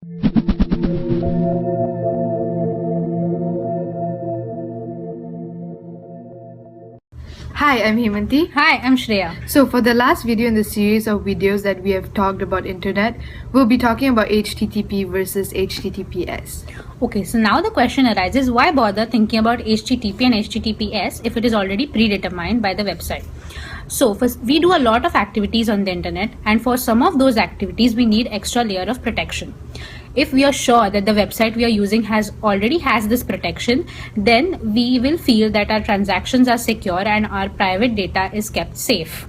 Hi, I'm Hemanti. Hi, I'm Shreya. So for the last video in the series of videos that we have talked about internet, we'll be talking about HTTP versus HTTPS. Okay, so now the question arises, why bother thinking about HTTP and HTTPS if it is already predetermined by the website? So first, we do a lot of activities on the internet, and for some of those activities we need extra layer of protection. If we are sure that the website we are using already has this protection, then we will feel that our transactions are secure and our private data is kept safe.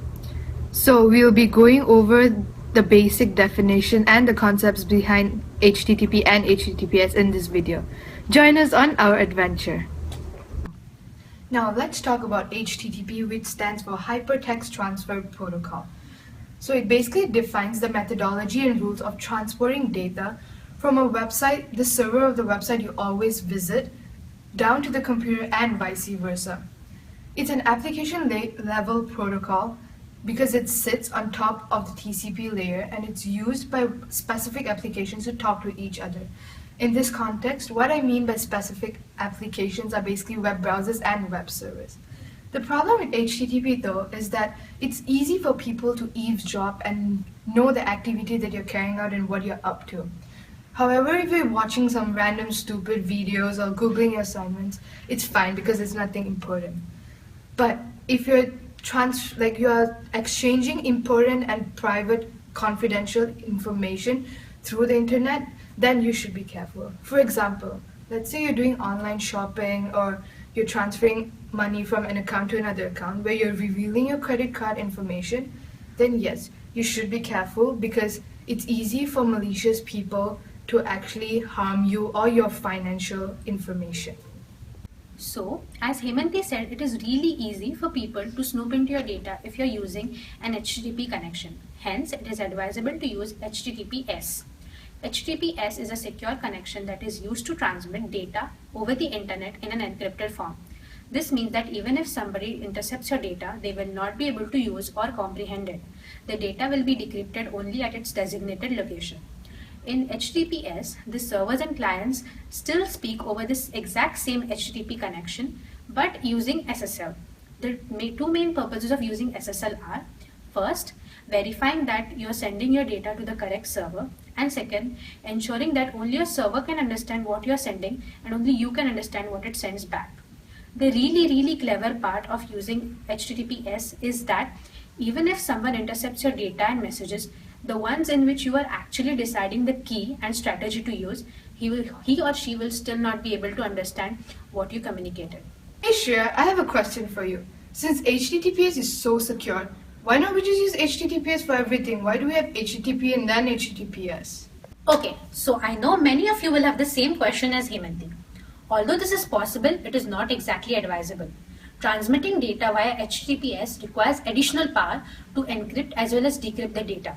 So we'll be going over the basic definition and the concepts behind HTTP and HTTPS in this video. Join us on our adventure. Now let's talk about HTTP, which stands for Hypertext Transfer Protocol. So it basically defines the methodology and rules of transferring data from a website, the server of the website you always visit, down to the computer and vice versa. It's an application level protocol because it sits on top of the TCP layer and it's used by specific applications to talk to each other. In this context, what I mean by specific applications are basically web browsers and web servers. The problem with HTTP though is that it's easy for people to eavesdrop and know the activity that you're carrying out and what you're up to. However, if you're watching some random stupid videos or Googling your assignments, it's fine because it's nothing important. But if you're exchanging important and private confidential information through the internet, then you should be careful. For example, let's say you're doing online shopping or you're transferring money from an account to another account where you're revealing your credit card information, then yes, you should be careful because it's easy for malicious people to actually harm you or your financial information. So, as Hemanti said, it is really easy for people to snoop into your data if you're using an HTTP connection. Hence, it is advisable to use HTTPS. HTTPS is a secure connection that is used to transmit data over the internet in an encrypted form. This means that even if somebody intercepts your data, they will not be able to use or comprehend it. The data will be decrypted only at its designated location. In HTTPS, the servers and clients still speak over this exact same HTTP connection, but using SSL. The two main purposes of using SSL are, first, verifying that you're sending your data to the correct server, and second, ensuring that only your server can understand what you're sending and only you can understand what it sends back. The really clever part of using HTTPS is that even if someone intercepts your data and messages, the ones in which you are actually deciding the key and strategy to use, he or she will still not be able to understand what you communicated. Hey Shreya, I have a question for you. Since HTTPS is so secure, why not we just use HTTPS for everything? Why do we have HTTP and then HTTPS? Okay, so I know many of you will have the same question as Hemanti. Although this is possible, it is not exactly advisable. Transmitting data via HTTPS requires additional power to encrypt as well as decrypt the data.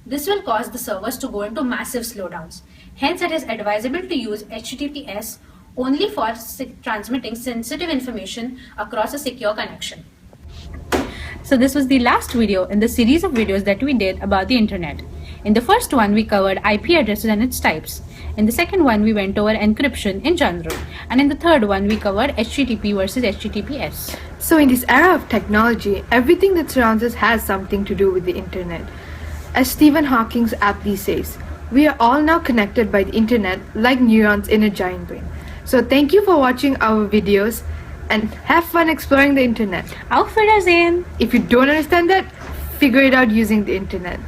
This will cause the servers to go into massive slowdowns. Hence, it is advisable to use HTTPS only for transmitting sensitive information across a secure connection. So this was the last video in the series of videos that we did about the internet. In the first one, we covered IP addresses and its types. In the second one, we went over encryption in general. And in the third one, we covered HTTP versus HTTPS. So in this era of technology, everything that surrounds us has something to do with the internet. As Stephen Hawking aptly says, we are all now connected by the internet like neurons in a giant brain. So thank you for watching our videos and have fun exploring the internet. Auf Wiedersehen! If you don't understand that, figure it out using the internet.